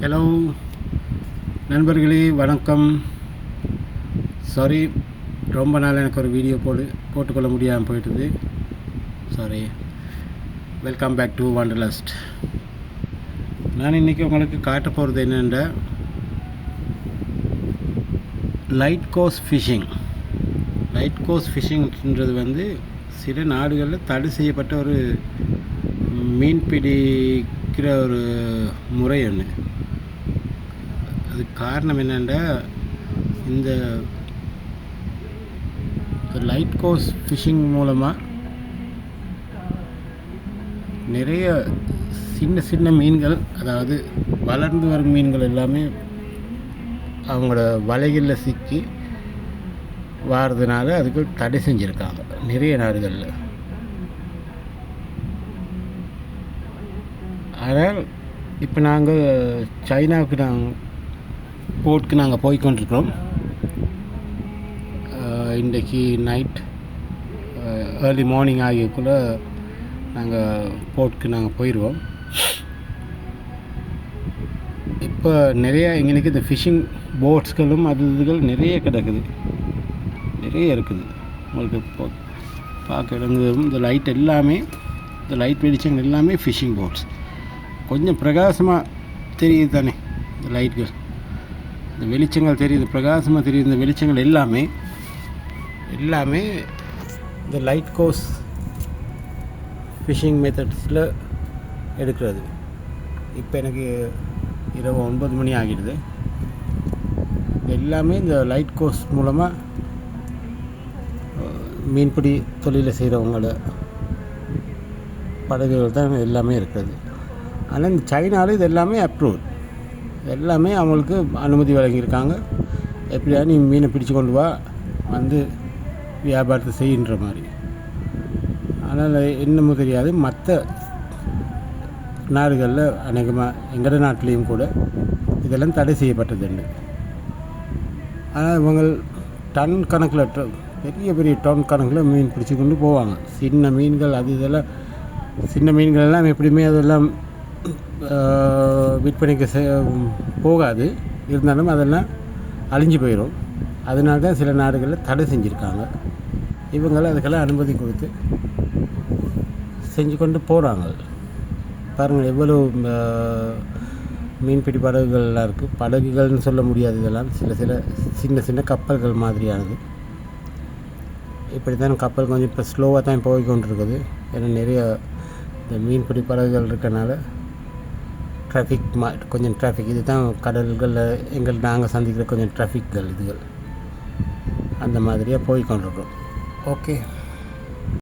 Hello நண்பர்களே, வணக்கம். Sorry, ரொம்ப நாள் எனக்கு ஒரு வீடியோ போட்டுக்கொள்ள முடியாமல் போயிட்டுது. Sorry. Welcome back to wanderlust. நான் இன்றைக்கி உங்களுக்கு காட்ட போகிறது என்னென்னா, light goes fishing. Light goes ஃபிஷிங்ன்றது சில நாடுகளில் தடை செய்யப்பட்ட ஒரு மீன் பிடிக்கிற ஒரு முறை ஒன்று. அதுக்கு காரணம் என்னென்னா, இந்த லைட் கோஸ் ஃபிஷிங் மூலமாக நிறைய சின்ன சின்ன மீன்கள், அதாவது வளர்ந்து வரும் மீன்கள் எல்லாமே அவங்களோட வலைகளில் சிக்கி வாரதுனால அதுக்கு தடை செஞ்சுருக்காங்க நிறைய நாடுகளில். ஆனால் இப்போ நாங்கள் சைனாவுக்கு போர்ட்டுக்கு நாங்கள் போய்கொண்டிருக்கிறோம். இன்றைக்கி நைட் ஏர்லி மார்னிங் ஆகியக்குள்ளே நாங்கள் போர்ட்டுக்கு நாங்கள் போயிடுவோம். இப்போ நிறைய எங்களுக்கு இந்த ஃபிஷிங் போட்ஸ்களும் இதுகள் நிறைய கிடக்குது, நிறைய இருக்குது. உங்களுக்கு இப்போ பார்க்க இடங்குது. இந்த லைட் எல்லாமே, இந்த லைட் வெளிச்சங்கள் எல்லாமே ஃபிஷிங் போட்ஸ். கொஞ்சம் பிரகாசமாக தெரியுது தானே இந்த லைட்கள், இந்த வெளிச்சங்கள் தெரியுது, பிரகாசமாக தெரியுது. இந்த வெளிச்சங்கள் எல்லாமே இந்த லைட் கோஸ் ஃபிஷிங் மெத்தட்ஸில் எடுக்கிறது. இப்போ எனக்கு இரவு 9 மணி ஆகிடுது. எல்லாமே இந்த லைட் கோஸ் மூலமாக மீன்பிடி தொழிலை செய்கிறவங்கள படகுகள் தான் எல்லாமே இருக்கிறது. ஆனால் இந்த சைனாவில் இது எல்லாமே அப்ரூவ், எல்லாமே அவங்களுக்கு அனுமதி வழங்கியிருக்காங்க. எப்படியா நீ மீனை பிடிச்சு கொண்டு வா, வியாபாரத்தை செய்கின்ற மாதிரி. ஆனால் இன்னமும் தெரியாது, மற்ற நாடுகளில் அநேகமாக எங்களோட நாட்டிலையும் கூட இதெல்லாம் தடை செய்யப்பட்டதுண்டு. ஆனால் இவங்க டன் கணக்கில், பெரிய பெரிய டன் கணக்கில் மீன் பிடிச்சி கொண்டு போவாங்க. சின்ன மீன்கள் இதெல்லாம் சின்ன மீன்கள் எல்லாம் எப்படியுமே அதெல்லாம் விற்பனைக்கு போகாது. இருந்தாலும் அதெல்லாம் அழிஞ்சு போயிடும். அதனால தான் சில நாடுகளில் தடை செஞ்சுருக்காங்க. இவங்களை அதுக்கெல்லாம் அனுமதி கொடுத்து செஞ்சு கொண்டு போகிறாங்க. பாருங்கள் எவ்வளோ மீன்பிடி படகுகள்லாம் இருக்குது. படகுகள்னு சொல்ல முடியாது, இதெல்லாம் சில சின்ன சின்ன கப்பல்கள் மாதிரியானது. இப்படி தான் கப்பல் கொஞ்சம் இப்போ ஸ்லோவாக தான் போய் கொண்டிருக்குது. ஏன்னா நிறைய இந்த மீன்பிடி படகுகள் இருக்கனால கொஞ்சம் டிராஃபிக். இது தான் கடல்களில் நாங்கள் சந்திக்கிற கொஞ்சம் டிராஃபிக்கள் இதுகள் அந்த மாதிரியாக போய் கொண்டிருக்கோம். ஓகே.